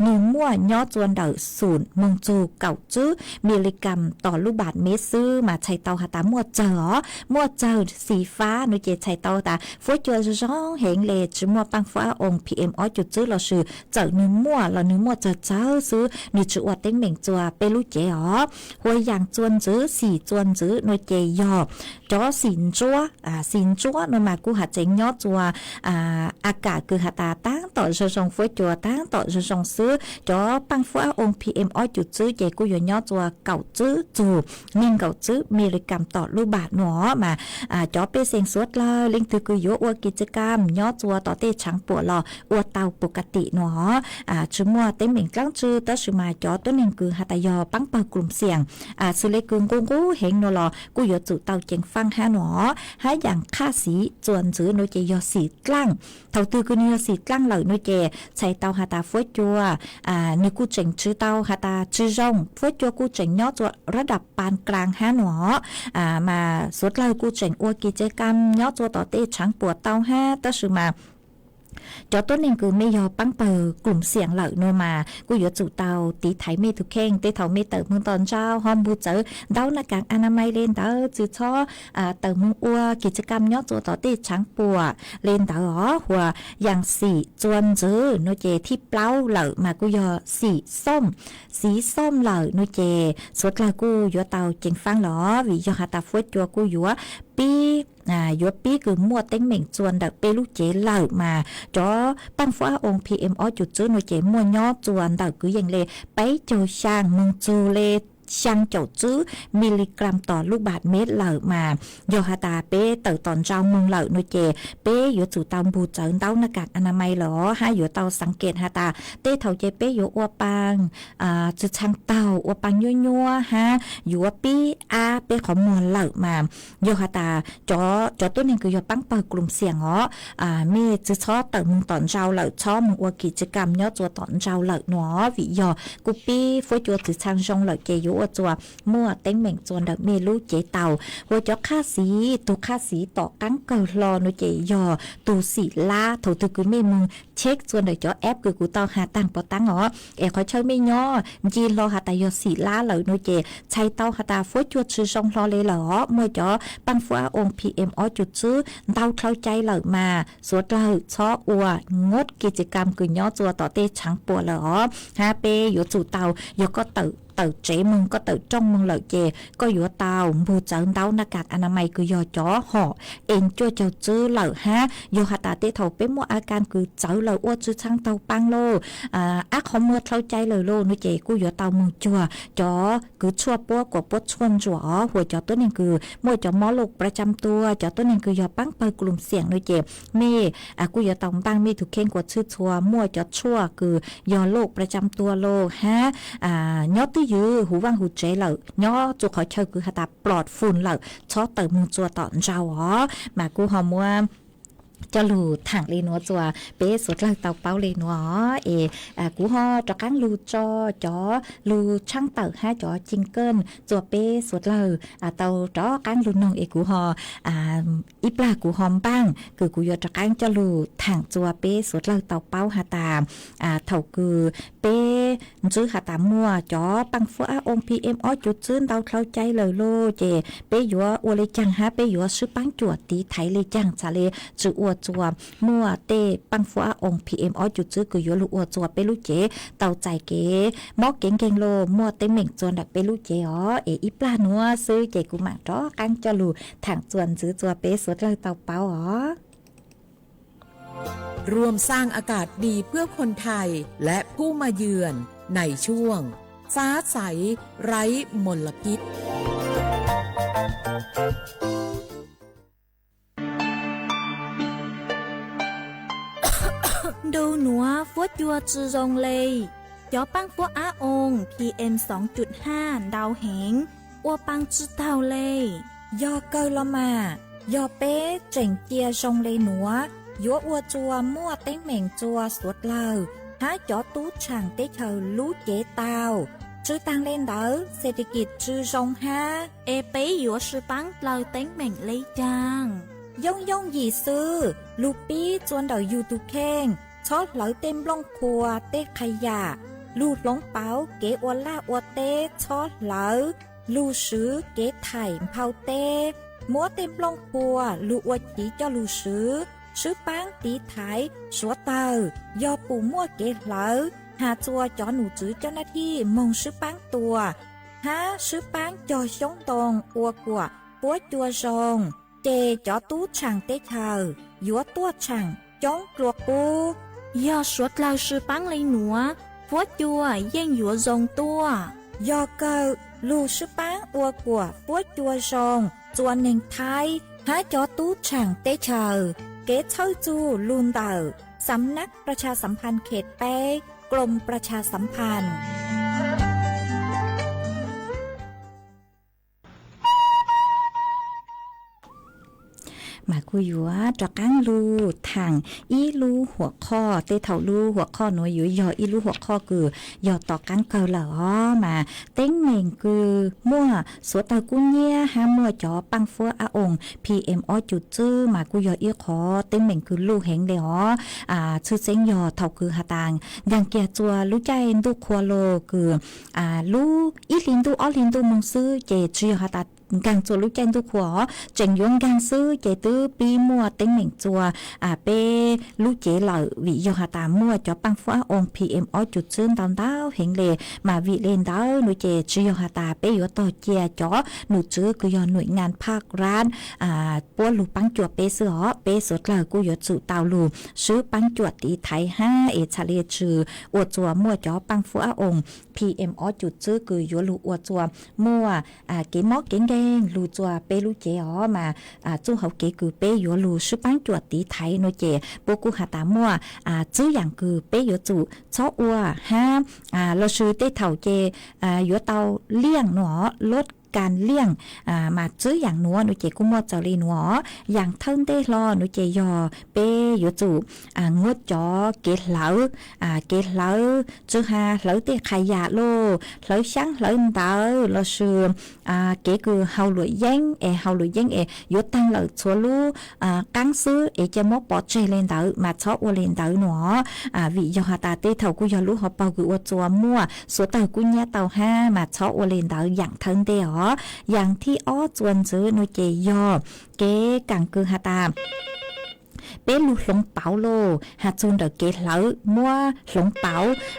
หนึ่งมั่วย่อจวนเดาศูนย์มงจูเก่าจื้อมิลลิกรัมต่อลูกบาทเมตรซื้อมาใช้เตาหาตามั่วเจอสีฟ้าโนเจใช้เตาตาฟัวจัวร้องเหงเลจื้อมั่วปังฟัวอง PM อ้อจุดจื้อเราชื่อเจอหนึ่งมั่วเราหนึ่งมั่วเจอซื้อหนึ่งจื้ออวดเต็งเหม่งจัวเปลูเจหัวอย่างจวนจื้อสีจวนจื้อโนเจยอจอสินจัวโนมากูหาเจงย่อจัวอากาศคือหาตาตั้งต่อชงฟัวจัวตั้งต่อชงซื้อจอปังฟัวองค์ PM อ้อยจุดซื้อเจกูอยู่ย่อจัวเก่าจื้อจูนิ่งเก่าจื้อมิลลิกรัมต่อลูกบาทหนอมาจอเปเซงสวดเลยลิงตือคืออยู่อวกิจกรรมย่อจัวต่อเตชังปวดหลออวเตาปกติหนอชื่อมัวเต็มเหม่งกลางจื้อแต่ชื่อมาจอตัวหนึ่งคือหาตายอปังเปิดกลุ่มเสี่ยงสุเลกุงกูเฮงโนลอกูอยู่จุเตาเจงฟังหาหนอหาอย่างค่าสีจวนจื้อโนเจยอสีกลางเท่าตือคือเนื้อสีกลางเหล่านุเจใช้เตาหาตาฟัวจัวนึกกูเจ๋งชื่อเตาหาตาชื่อจงฟัวจัวกูเจ๋งย่อจัวระดับปานกลางหาหนอมาสุดเลยกูเจ๋งอวกิจกรรมย่อจัวต่อเตะช้างปวดเตาห้าตั้งชื่อมาจอต้นเองคือไม่ยอปังเปิดกลุ่มเสียงเหล่าโนมากูอยู่จุเตาตีไถเมทุกเข่งเตเถาเมเติมมึงตอนเช้าหอมบูเจอเดาหน้ากากอนามัยเล่นเตอจือช่อเติมมึงอัวกิจกรรมย่อตัวต่อตีช้างปัวเล่นเตอหัวอย่างสีจวนจื้อโนเจที่เปล่าเหล่ามากูยอสีส้มเหล่าโนเจสุดละกูอยู่เตาเจงฟังหรอวิยอหาตาฟวดจัวกูอยู่ปียัวปีคือมั่วเต็งเหม่งจวนดักเปลูกเจเหล่ามาจอปังฟ้าองค์ PM อ้อจุดจื้อโนเจมั่วย่อจวนดักคืออย่างเลไปโจช่างมึงจูเล ช่างเจ้าจื้อมิลลิกรัมต่อลูกบาศก์เมตรเหล่ามายอฮาตาเป้เต่าตอนเจ้ามึงเหล่านุเจเป้อยู่จู่เตาบูเจินเต้าหน้ากากอนามัยหรอฮะอยู่เตาสังเกตฮาตาเต้เท่าเจเป้อยู่อัวปังจะช่างเต่าอัวปังยัวๆฮะอยู่ว่าปี้เป้ขอมอนเหล่ามายอฮาตาจอตัวนึงคือยอปังเปิดกลุ่มเสียงมีจะชอบเต่ามึงตอนเจ้าเหล่าชอบมึงอัวกิจกรรมย่อตัวตอนเจ้าเหล่าหนอวิยอกูปี้ฝอยจัวจะช่างจงเหล่าเจอยู่อัวจัวมั่วเต็งเหม่งจวนเด็กเมลูเจเต่าหัวจอค่าสีตัวค่าสีต่อกังเกิดรอนุเจยอตูสีลาถูตัวกูไม่มึงเช็คส่วนเด็กจอแอปกูเตาหาตังปอตังขอเช่าไม่ย่อจีรอหาตายอสีลาเหล่านุเจใช้เตาหาตาฝอยจัวชื่อจงรอเลยเหรอเมื่อจอปังฟัวองค์ PM จุดซื้อเตาเข้าใจเหล่ามาสวดเราช้ออัวงดกิจกรรมกูย่อจัวต่อเตชังปัวเหรอฮาเปอยู่จู่เตายอก็เตาเจ๊มึงก็เต๋อจ้องมึงเหล่าเจก็อยู่เตาบูเจิงเต้าหน้ากากอนามัยคือยอจ้อห่อเอ็นจ้วเจ้าจื้อเหล่าฮะยอหาตาเตเถาเป็นมัวอาการคือเจ้าเหล่าอ้วจื้อช่างเตาปังโลของเมื่อเข้าใจเลยโลนุเจกูอยู่เตามึงจัวจ้อคือชั่วปัวกว่าปัวชวนจัวหัวจ้อตัวนึงคือมัวจ้อมอโลกประจำตัวจ้อตัวนึงคือยอปังเปิดกลุ่มเสียงนุเจเมกูอยู่เตาปังมีถูกเข่งกว่าชื่อชัวมัวจ้อชั่วคือยอโลกประจำตัวโลฮะยอตื้อยื้อหูว่างหูเจเหล่าย่อจุกขอเชิญคือหาตาปลอดฝุ่นเหล่าชอบเติมมือจัวตอนเจ้ามากูหอมว่าจะลูถังเลนัวจัวเป๊สุดเลยเตาเป้าเลนัวกูฮอจะกั้งลูจอลูช่างเต่าจอจิงเกิลจัวเป๊สุดเลยเตาจอกั้งลูน้องกูฮออีปลากูหอมบ้างคือกูยอจะกั้งจะลูถังจัวเป๊สุดเลยเตาเป้าหาตาเท่าคือเป๊จื้อหาตามัวจอปังฟัวองค์ PM จุดซื้อเตาเข้าใจเลยโลเจเป๊ยัวอวเลยจังฮะเป๊ยัวซื้อปังจวดตีไทยเลยจังชาเลจื้ออวจัวมัวเตปังฟัวองค์ PM จุดซื้อคือยัวลูอวจัวเป๊ลูเจเตาใจเก๋มอเก่งโลมัวเตเหม่งจวนดักเป๊ลูเจอีปลานัวซื้อเจกูหมากจอกังจะลูถังจวนซื้อจัวเป๊สดเลยเตาเป้าร่วมสร้างอากาศดีเพื่อคนไทยและผู้มาเยือนในช่วงฟ้าใสไร้มลพิษดูหนัวฟวดยัวจือรงเลยยอปังฟัวองค์ PM 2.5 ดาวเหงอัวปังจือเท่าเลยยอเกลมายอเป้เจ๋งเจียชงเลยหนัวยัวอัวจัวมั่วเต้งเหม่งจัวสวดเล่าหาจอตู้ช่างเต้เธอรู้เจเตาจื้อตังเล่นเด้อเศรษฐกิจจื้อชงฮะเป้ยัวซื้อปังเราเต้งเหม่งเลยจังย่องหยีซื้อลูปี้จวนเดายูทูเข่งชอบเหลาเต็มล่องครัวเต้ขยะลูดลงเป๋าเก๋อวล่าอวเต้ชอบเหลาลูซื้อเก๋ไถ่เผาเต้มัวเต็มล่องครัวลูอวจีเจ้าลูซื้อปังตีไถสัวเตายอปูมั่วเก๋เหลาหาจัวจอหนูจื้อเจ้าหน้าที่มงซื้อปังตัวหาซื้อปังจอชงตรงอัวกัวปัวจัวชงเจจอตู้ช่างเต้เธอยัวตัวช่างจ้องกลัวกูยอสวดเราซื้อปังเลยหนัวฟวดยัวเย่งยัวทรงตัวยอเกอลูซื้อปังอัวกัวปัวจัวชงจวนหนึ่งไทยหาจอตู้ช่างเต้เธอเก๋เช่าจูลูนเตอสำนักประชาสัมพันธ์เขตเป้กรมประชาสัมพันธ์มาคุยอยู่ว่าจะกั้งรูถังอีรูหัวข้อเตเถารูหัวข้อหน่วยอยู่ยออีรูหัวข้อคือยอต่อกั้งเกาเหล่อมาเต้งเหม่งคือมั่วสวดตะกุ้งเงี้ยห้ามั่วจอปังฟัวองค์ PM จุดจื้อมากุยออีขอเต้งเหม่งคือลูกแหงเดียวชื่อเซ็งยอเถาคือหาตางยังเกียจัวรู้ใจดูครัวโลคือลูอีลินดูออลินดูมงซื้อเจจือหาตากังตัวลูกแกนทุกหัวเจงยงกังซื้อเจตื้อ ปีมัวเต็งเหม่งจัวเป้ลูเจเหล่าวิโยหตามัวจอปังฟ้าองค์ PM อ้อจุดซึนตอนดาวเห็นเลยมาวิเลนดาวหนูเจจิโยหตาเป้อยู่ต่อเจียจอหนูจื้อคือยอหน่วยงานภาคร้านปัวลูปังจวดเป้เสือเป้สดเลยกูอยู่จู่เตาลูซื้อปังจวดตีไทย5เอชาเลจืออวดจัวมัวจอปังฟ้าองค์ PM อ้อจุดจื้อคืออยู่ลูอวดจัวมัวเก๋มอกเก๋งแกงลูจัวเป้ลูเจอ๋อมาจู่เขาเก๋คือเป้อยู่ลูซื้อปังจวดตีไทยหนูเจปกูหาตามัวจื้ออย่างคือเป้อยู่จู่ชออัวเราซื้อเต้เถาเจอยู่เตาเลี่ยงหนอลดการเลี่ยงมาซื้ออย่างหนัวหนูเจกุ้มมอเจ้าลีหนัวอย่างเทิงได้รอหนูเจยอเป้อยู่จู่งดจอเกเหลาจื้อหาเหลาเต้ขยะโลเหลาช่างเหลาเตาเราซื้อเกคือเฮาหลุยยังเฮาหลุยยังอยู่ตั้งเหลาชัวลูกังซื้อจะมอปอเจเลนเตามาชอบอเลนเตาหนัววิยอหาตาเต้เถากูยอลูเขาเป่าคืออจัวมั่วสัวเตากูเนี่ยเตาห้ามาชอบอเลนเตาอย่างเทิงได้อย่างที่อ้อจวนซื้อหนูเจยอเก๋กังคือหาตาเป้ลูหลงเป๋าโลหาจุนเดเกเหลามัวหลงเป๋า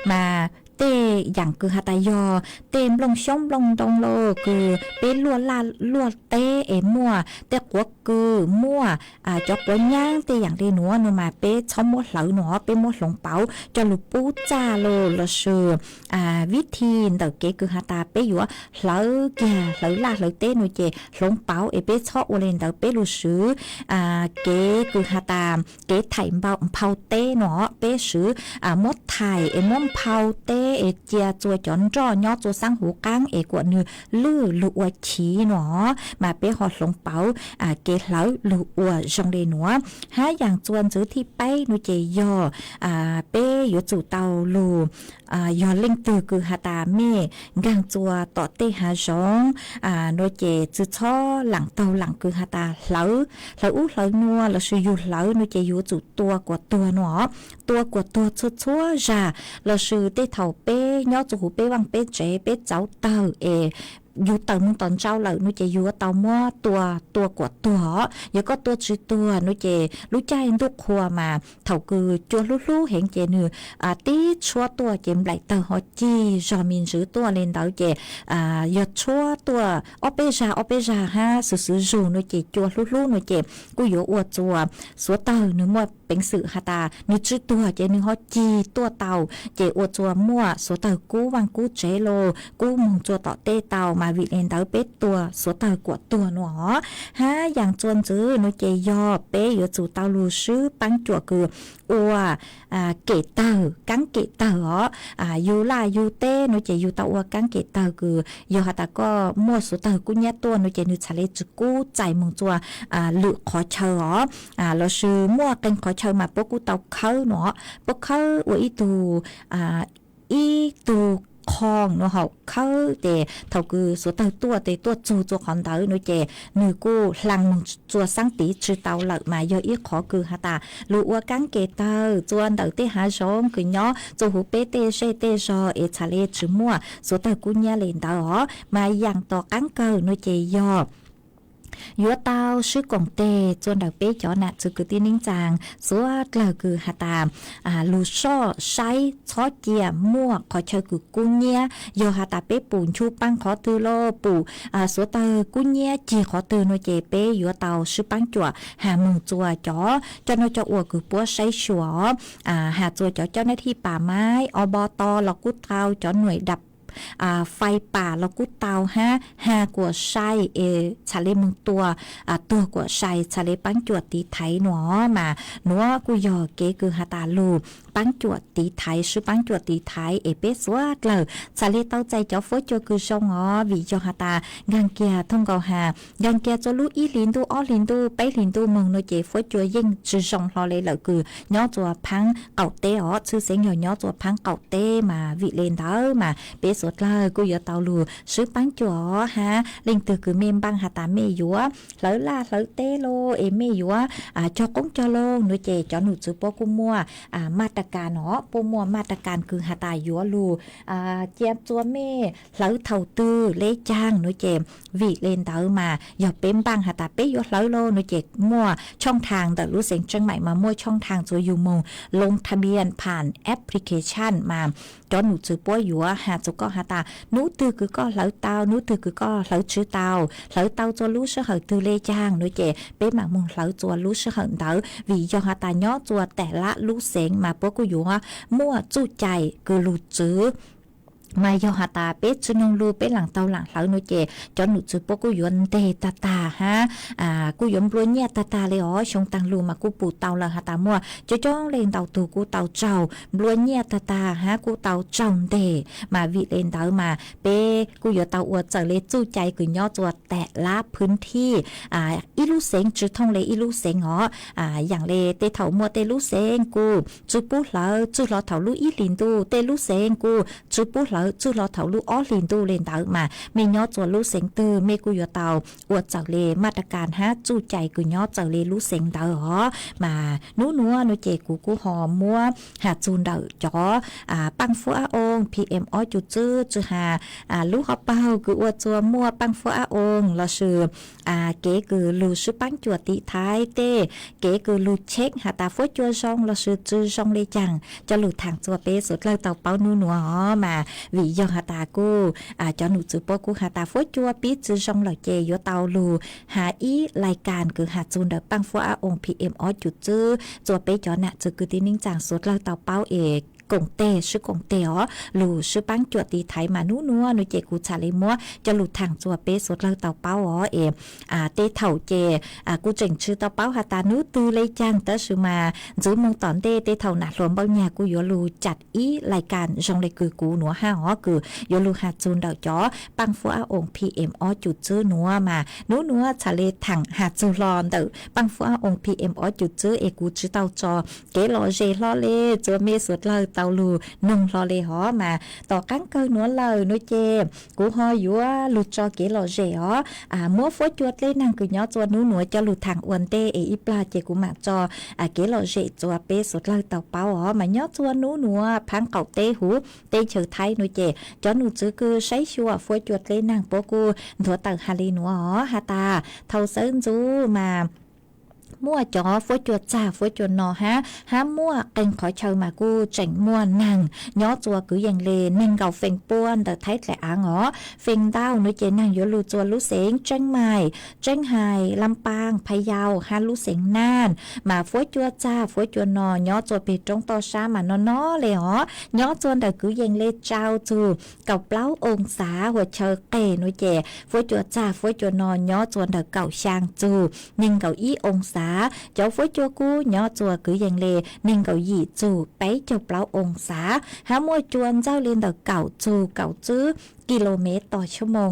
มาเต้อย่างคือหาตายอเต็มลงช่องลงดงโลคือเป็นลัวลาลัวเต้มัวแต่กัวคือมัวจอกวนย่างเต้อย่างเดหนัวหนูมาเป้ช่อมดเหลาหนอเป้มดหลงเป๋าจะลูปูจ้าโลละเชือวิธีเดเกคือหาตาเป้อยู่เหลาแก่เหลาลาเหลาเต้หนูเจหลงเป๋าเป้ชอบโอเลนเดเป้ลูซื้อเกคือหาตาเกไถ่เบาเผาเต้หนอเป้ซื้อมดไถ่ม่อมเผาเต้เจียจัวจอนจ่อยอจัวสร้างหูก้างกว่านือลื้อลูอวฉีหนอมาเป้หอดหลงเป๋าเกเหลาลูอวจงเดหนัวหาอย่างจวนซื้อที่ไปนูเจยอเป้อยู่จู่เตาลูยอเล่งตือคือหาตาเมกังจัวต่อเตหาจงนูเจจื้อช่อหลังเตาหลังคือหาตาเหลาอู้เหลานัวเราซื้ออยู่เหลานูเจอยู่จู่ตัวกว่าตัวหนอตัวกว่าตัวชั่วๆจ้ะเราซื้อเตเถาเป้ย่อจู่หูเป้วังเป้เจเป้เจ้าเตาอยู่เตามึงตอนเจ้าเหล่านุเจอยู่เตามั่วตัวกว่าตัวแล้วก็ตัวจืดตัวนุเจรู้ใจทุกครัวมาเถาคือจัวลู่เห็นเจนือตีชัวตัวเจมไหลเตาฮอจีจอมินซื้อตัวเลนเตาเจยอดชัวตัวออเปจาฮะซื้อจูนุเจจัวลู่นุเจกูอยู่อวดจัวสัวเตาเนื้อมั่วเป็นสื่อหาตานึกจืดตัวเจนึกฮอจีตัวเตาเจอวดจัวมั่วสัวเตากูวังกูเจโลกูมึงจัวต่อเตเตามาวิเลนเตาเป็ดตัวสัวเตากว่าตัวหนอฮะอย่างจวนจื้อนุเจยอเป้อยู่จู่เตาลูซื้อปังจัวคืออัวเกตเตอร์กังเกตเตอร์ยูลายูเต้นุเจยูเตาอัวกังเกตเตอร์คือยอหาตาก็มั่วสัวเตากูเนี่ยตัวนุเจนึชาเลจกูใจมึงจัวหลุขอเชอเราซื้อมั่วกันขอเชอมาปกูเตาเขาหนอปกเขาอวยอีตูคองเนาะเขาเตเท่าคือสุดตัวเตตัวจูของเต๋อหนูเจนือกูหลังจัวสังตีชื่อเต๋อหลักมาเยอะอีขอคือหาตาลูว่ากังเกเตอจวนเต๋อเตหาชงคือเนาะจูหูเปเตเชเตจอชาเลจือมั่วสุดกูเนี่ยเล่นเต๋อมาอย่างต่อกังเกอหนูเจยอยัวเตาชื่อกงเตจวนดาวเป้จอนะจือคือตีนิ่งจางสัวกล่าวคือหาตามลูช่อใช้ช้อเกียมั่วขอเชอคือกุ้งเนียยอหาตาเป้ปูนชูปังขอตือโลปูสัวเตากุ้งเนียจีขอตือโนเจเป้ยัวเตาชื่อปังจั่วหามึงจั่วจอจนจะอวคือปัวใช้ชัวหาจั่วจอเจ้าหน้าที่ป่าไม้อบตหลอกกุเตาจอหน่วยดับไฟป่าแล้วกูเตาฮากว่าไส้ชาเลมึงตัวกว่าไส้ชาเลปังจวดตีไทยหนอมาหนัวกูยอเกคือหาตาลูปังจวดตีไทยชื่อปังจวดตีไทยเป้สวดเลยชาเลเต้าใจเจ้าฟจคือชงวิจหาตากังเกียท่องเกาหากังเกียจะรู้อีลินดูอ้อลินดูไปลินดูมึงโนเจฟจยิ่งจือชงรอเลยเลยคือย้อจัวพังเก่าเต้ชื่อเสียงย้อจัวพังเก่าเต้มาวิเลนเต้ามาเป้ส สุดเลยกูอย่าเตาลูซื้อปังจ๋อฮะเล่งตือคือเมมบังหาตาเมยัวหลายลาหลายเตโลเอเมยัวจอกงจอโลหนูเจจอหนูจือปอกูมัวมาตรการเนาะปูมัวมาตรการคือหาตายัวลูเจียบจัวเมหลายเท่าตือเล่จ้างหนูเจวีเลนเตอมาอย่าเป็นบังหาตาเปยัวหลายโลหนูเจมัวช่องทางแต่รู้เสียงจังใหม่มามั่วช่องทางจัวยูมงลงทะเบียนผ่านแอปพลิเคชันมาจอหนูจือป้อยยัวหาจุก็หาตาหนูตือคือก็หลายเตาหนูตือคือก็หลายชื่อเตาหลายเตาจัวรู้ชื่อเหอตือเล่จ้างหนูเจเป็นหมากมุงหลายจัวรู้ชื่อเหอเตาvì doหาตาย่อจัวแต่ละรู้เสียงมาป้อกูยัวมั่วจู้ใจคือรู้จื้อมาโยหาตาเป็ดชนงลูเป็ดหลังเตาหลังหลังโนเจจอนหนูจือปกูยนเตตาฮะกูยนปลวยเนี่ยตาเลยอ๋อชงตังลูมากูปูเตาหลังหาตามัวจะจ้องเลนเตาตูกูเตาเจ้าปลวยเนี่ยตาฮะกูเตาเจ้าเตมาวิเลนเตามาเป้กูยนเตาอวดเจอเลจู้ใจคือย่อจัวแต่ละพื้นที่อีลูเซงจือท่องเลอีลูเซงอ๋ออย่างเลเตเถามัวเตลูเซงกูจือปูเหลาจือเหลาเถาลูอีลินตูเตลูเซงกูจือปูเหลาจูเราเถาลูอ้อลินตูเลนเตามาไม่ย่อจัวลูเสียงตือเมกูยอเตาอวดจากเลมาตรการฮะจู้ใจกูย่อจากเลลูเสียงเตาหอมานัวนูเจกูหอมมัวหาจูนเดาจ๋อปังฟัวองPMอ้อจุจื้อหาลูฮอเป้ากูอวดจัวมัวปังฟัวองเราชื่อเก๋คือลูชื่อปังจัวติท้ายเต้เก๋คือลูเช็คหาตาฟัวจัวซองเราชื่อจื้อซองเลจังจะลูทางจัวเป้สุดเลยเตาเป้านัวหอมาวิยองหาตากูจอหนูจือปอกูหาตาฟัวจัวปีจือซองหล่อเจยเตาลูหาอีรายการคือหาจูนเดปังฟัวองPMอ้อจุดจื้อจัวเป้จอน่ะจือคือที่นิ่งจางสุดเลยเตาเป้าเอกกงเตชื่อกงเตอ๋อลูชื่อปังจวดตีไทยมานัวหนูเจกูชาเลมัวจะหลุดทางจัวเป้สดเลยเตาเป้าอ๋อเตเถ่าเจกูเจ๋งชื่อเตาเป้าหาตานูตือเลยจังเตชื่อมาจื้อมงตอนเตเถ่าหนาหลวมเบ้าเนี่ยกูยอลูจัดอีรายการจงเลยคือกูหนัวห้าอ๋อคือยอลูหาจูนเดาจ๋อปังฟัวองPMอ้อจุดจื้อนัวมานัวชาเลถังหาจูรอนเตอปังฟัวองPMอ้อจุดจื้อกูชื่อเตาจอเกลอเจลอเลจัวเมสดเลยเตาลูนงรอเลยหอมาต่อกั้งเกินนัวเลยนุเจกูหออยู่ว่าลูจอเกลอเจอ๋อมัวฟัวจวดเลยนางคือย้อจวดนัวจะลูทางอวนเตอีปลาเจกูมาจอเกลอเจจวเปสดเลยเตาเป้าอ๋อมาย้อจวดนัวพังเก่าเตหูเตเฉยไทยนุเจจอหนูจื้อคือใช้ชัวฟัวจวดเลยนางโปกูถัวตังฮาลีนัวอ๋อฮาตาเท่าเซินจูมามั่วจอฟัวจวดจ่าฟัวจวดนอฮะมั่วเก่งขอเชิญมากูเจ๋งมั่วนังย้อจัวคืออย่างเลนงเก่าเฟงป้วนแต่ไทยแต่อ่างอ๋อเฟงดาวนุเจนังยลูจัวลูเสงเจ้งใหม่เจ้งไฮลำปางพะเยาลูเสงน่านมาฟัวจวดจ่าฟัวจวดนอย้อจัวไปตรงต่อช้ามานอเลยอ๋อย้อจวนแต่คืออย่างเลเจ้าจูเก่าเปล่าองศาหัวเชอเกนุเจฟัวจวดจ่าฟัวจวดนอย้อจวนแต่เก่าช่างจูยิงเก่าอี้องศาเจ้าฟัวจัวกูย่อจัวคืออย่างเลนิ่งเก่าหยี่จูไปเจ้าเปล่าองศามัวจวนเจ้าเรียนแต่เก่าจูเก่าจื้อกิโลเมตรต่อชั่วโมง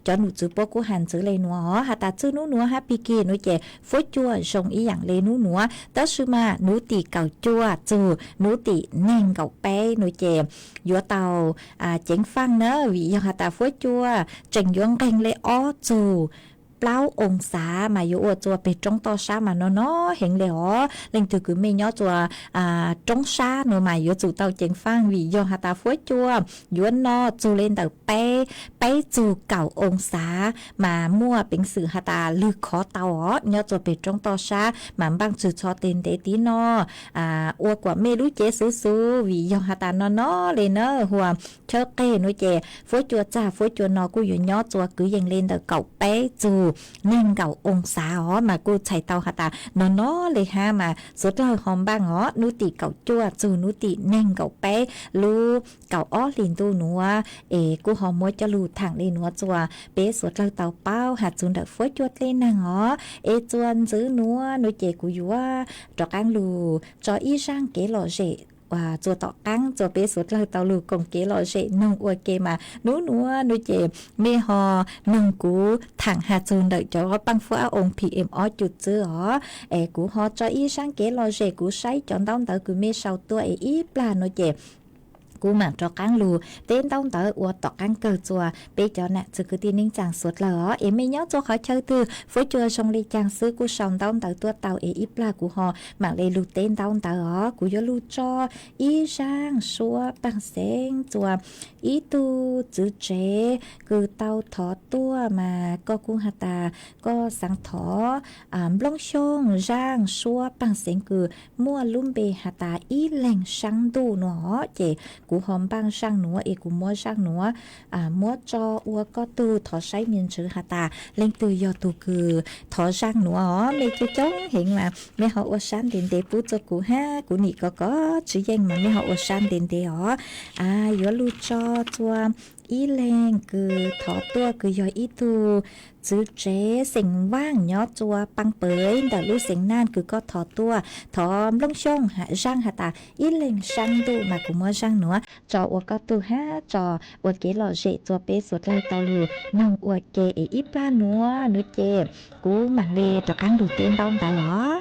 จอหนูจื้อปกูหันจื้อเลยนัวหาตาจื้อนัวปีกีนุเจฟัวจัวชงอีอย่างเลนัวแต่ชื่อมาหนูตีเก่าจัวจูหนูตีเน่งเก่าไปนุเจยัวเตาเจ๋งฟังเนอะวิยหาตาฟัวจัวเจ๋งยวงเก่งเลยอ้อจูเปล่าองศามาอยู่อวดจัวไปจงต่อช้ามาเนาะเห็นเลยอ๋อเล่นถือคือไม่ย่อจัวจงช้าเนาะมาอยู่จู่เตาเจงฟังวิยอหาตาฟัวจัวยวนนอจูเล่นแต่ไปจู่เก่าองศามามั่วเป็นสื่อหาตาลึกขอเตาอ๋อย่อจัวไปจงต่อช้ามาบางสื่อชอเต็นเตตีนออวดกว่าไม่รู้เจซูวิยอหาตาเนาะเลยเนอะหัวเชอเก้นุเจฟัวจัวจ้าฟัวจัวนอกูอยู่ย่อจัวคือยังเล่นแต่เก่าไปจู่เน่งเก่าองศาอ๋อมากูใช้เตาหาตานอนเลยมาสุดเลยหอมบ้างอ๋อนุติเก่าจั่วจูนุติเน่งเก่าเป๊ะลูเก่าอ้อลินตูหนัวกูหอมมัวจะลูทางเลยหนัวจัวเป๊ะสุดเลยเตาเป้าหาจูนเด็กฟัวจวดเลยนางอ๋อจวนซื้อหนัวนุเจกูอยู่ว่าจอกอังลูจออีช่างเก๋หล่อเจว่าจัวต่อกั้งจัวเปสุดเลยเตาลูกกงเกลอเจนงอวยเกมานัวเจเมฮอนงกูถังหาจูนเดจอปังฟัวองPMอ้อจุดจื้ออ๋อกูฮอจออีช่างเกลอเจกูใช้จอนต้องเตากูเมเศร้าตัวอีปลาโนเจ cú mà cho cán lù tên tông tới ua tọt cán cờ chùa bây giờ nè sự cứ tin nín chàng suốt lỡ em mới nhớ cho khỏi chơi từ với chùa sông ly chàng xứ cú sông tông tới tua tàu ấy ít là của họ mà lấy lù tên tông tới ó cú yo lù cho ý sang xua bằng sen chùa ý tu chữ chế cứ tàu thọ tua mà có cú hạt ta có sáng thọ lông sông rang xua bằng sen cứ mua lùm bề hạt ta ý lành sang đu nó chị cú hòm băng sang nữa ý cú mua sang nữa mua cho ua có tu thọ say miền chữ hạt ta lên từ do tu cứ thọ sang nữa mấy cái chống hiện mà mấy họ ua sang đến để bút cho cú ha cú nị có chữ danh mà mấy họ ua sang đến để ó yo lu cho chua ý lên cứ thọ tua cứ do ý tu chữ chế sinh vang nhỏ chua băng bới đã lu sinh nan cứ có thọ tua thọ lông sông hạ răng hạ ta ý lên sang tu mà cũng mua răng nữa cho ua có tu ha cho ua kế lọ dễ chua bê suốt lại tàu lù nông ua kế ít ba nữa chê cú mà lê cho cán đủ tên đông ta lỏ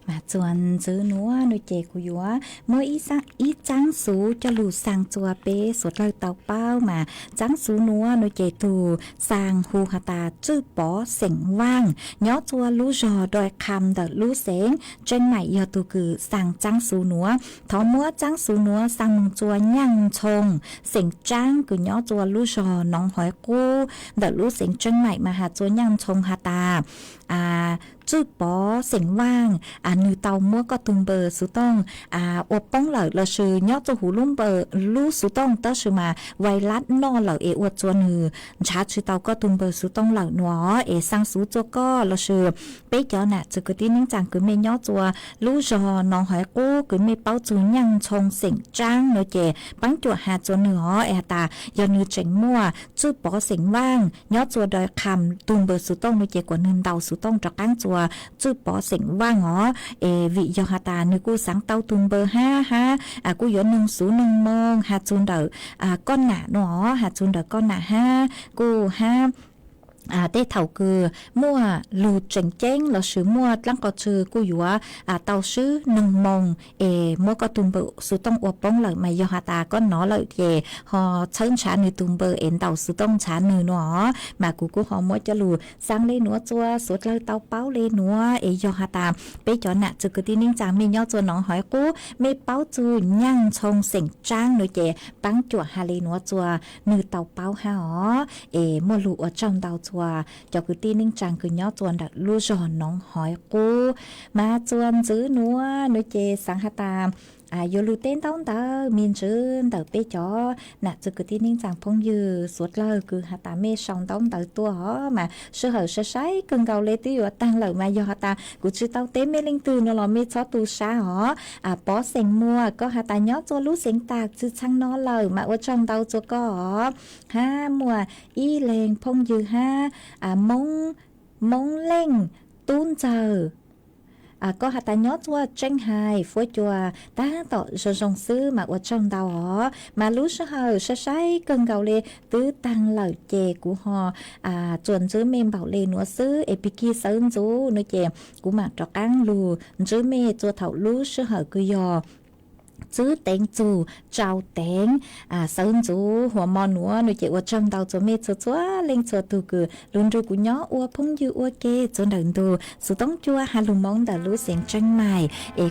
มาจวนจื้อนัวหน่วยเจกุยัวเมื่ออีจังสูจะหลู่สั่งจัวเปสวดเลยเตาเป้ามาจังสูนัวหน่วยเจตูสั่งฮูฮาตาจื้อปอเสียงว่างย้อจัวลู่จอโดยคำเดลู่เสียงเจนใหม่ยอตูคือสั่งจังสูนัวทอมัวจังสูนัวสั่งมุงจัวยั่งชงเสียงจังคือย้อจัวลู่จอน้องหอยกู้เดลู่เสียงเจนใหม่มาหาจัวยั่งชงฮาตาจื้อปอเสียงว่างนือเตามัวก็ตุงเบอร์สุต้องอวป้องเหล่าเราชื่อยอดจะหูลุ่มเบอร์ลู่สุต้องเตอชื่อมาไวรัสนอเหล่าอวดจวนหือชาชื่อเตาก็ตุงเบอร์สุต้องเหล่าหนัวสังสูจก็เราชื่อเป๊ะเจ้าน่ะจะก็ที่นิ่งจังคือไม่ยอดจัวลู่จอน้องหอยกู้คือไม่เป้าจูนยังชงเสียงจ้างเนเจปังจัวหาจวนเหนือตายอนือเจ๋งมั่วจื้อปอเสียงว่างยอดจัวโดยคำตุงเบอร์สุต้องเนเจกว่าเนินเตาสุต้องจะกั้งจัวจื้อปอเสียงว่างวิยอฮาตานึกูสังเตาตุนเบอร์5กูยอ101 โมงหาจูนเดอก้อนหนาหนอหาจูนเดอก้อนหนากูได้เท่าคือมั่วลูเจ๋งเจ้งเราซื้อมั่วตั้งก็ชื่อกูอยู่ว่าเตาซื้อ1 โมงมั่วก็ตุนเบอร์สุต้องอวป้องเลยมายอฮาตาก็หนอเลยฮอเชิญชาหนึ่งตุนเบอร์เตาสุต้องชาหนึ่งหนอมากูฮอมั่วจะลูสร้างเลยหนัวจัวสุดเลยเตาเป้าเลยหนัวยอฮาตาไปจอนน่ะจะกที่นิ่งจางมียอจัวน้องหอยกูไม่เป้าจูยั่งชงเสียงจ้างหน่วยปังจัวฮาเลยหนัวจัวหนึ่งเตาเป้ามั่วลูอจอมเตาจัวเจ้าคือตีนิ่งจังคือย่อจวนดัดลู่จอนน้องหอยกูมาจวนซื้อนัวหน่วยเจสังหตามโยลูเต้นต้องเตอมีนชื่นเตอเปจอน่ะจะคือที่นิ่งจังพงยืสวดเลยคือหาตาเมชองต้องเตอตัวมาเชื่อเหอเชื่อใช้กึ่งเกาเลยที่อยู่ตั้งเหล่ามายอหาตากูชื่อเต้าเต้เมลิงตื่นนอเมชอตูช้าปอเสียงมัวก็หาตาย่อจัวลู่เสียงตากชื่อช่างนอเลยมาว่าจองเตาจัวก็มัวอีเลงพงยืมงเล่งตุ้นเจอก็หาตาย้อนตัวเจ้งไฮฟัวจัวตาต่อจงซื้อมาว่าจงดาวมารู้เชื่อใช้เกินเกาเลยตื้อตังเหล่าเจกูฮอจวนซื้อเมมเบาเลยนัวซื้อพิกีซื้อจูนเจกูมาจอกังลูซื้อเมจัวเถารู้เชื่อคือยอซื้อเต็งจูเจ้าเต็งซื้อจูหัวมอนัวหนูเจว่าจำดาวจะเมจัวเล็งจัวตูคือลุนดูกูย้ออัวพุ่งยูอัวเกจนเดินดูสุต้องจัวฮาลุมองแต่รู้เสียงจังใหม่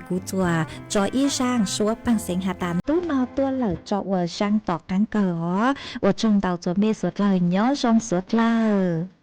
กูจัวจออีช่างชัวปังเสียงหาตามตู้นอตัวเหล่าจอว่าช่างต่อกันเก๋อว่าจำดาวจะเมสวดเลยย้อจงสวดเลย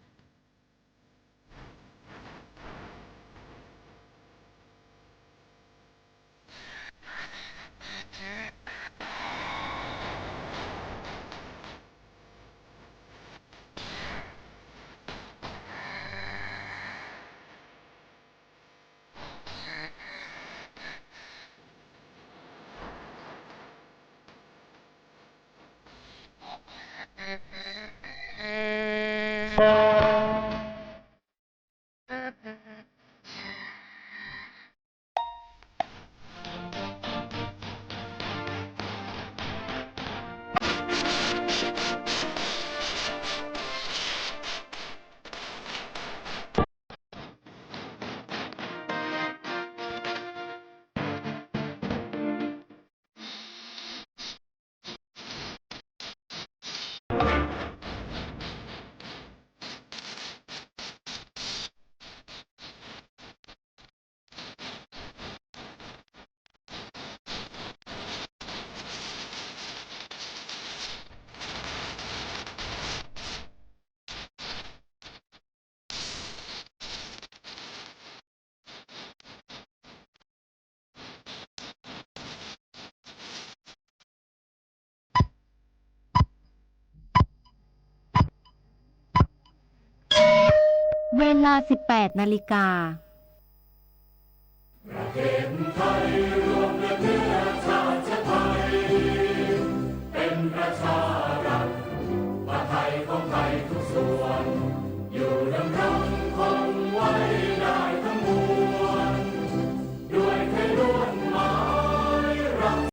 เวลา 18 นาฬิกาประเทศไทยรวมเนื้อชาติไทยเป็นประชารัฐว่าไทยของไทย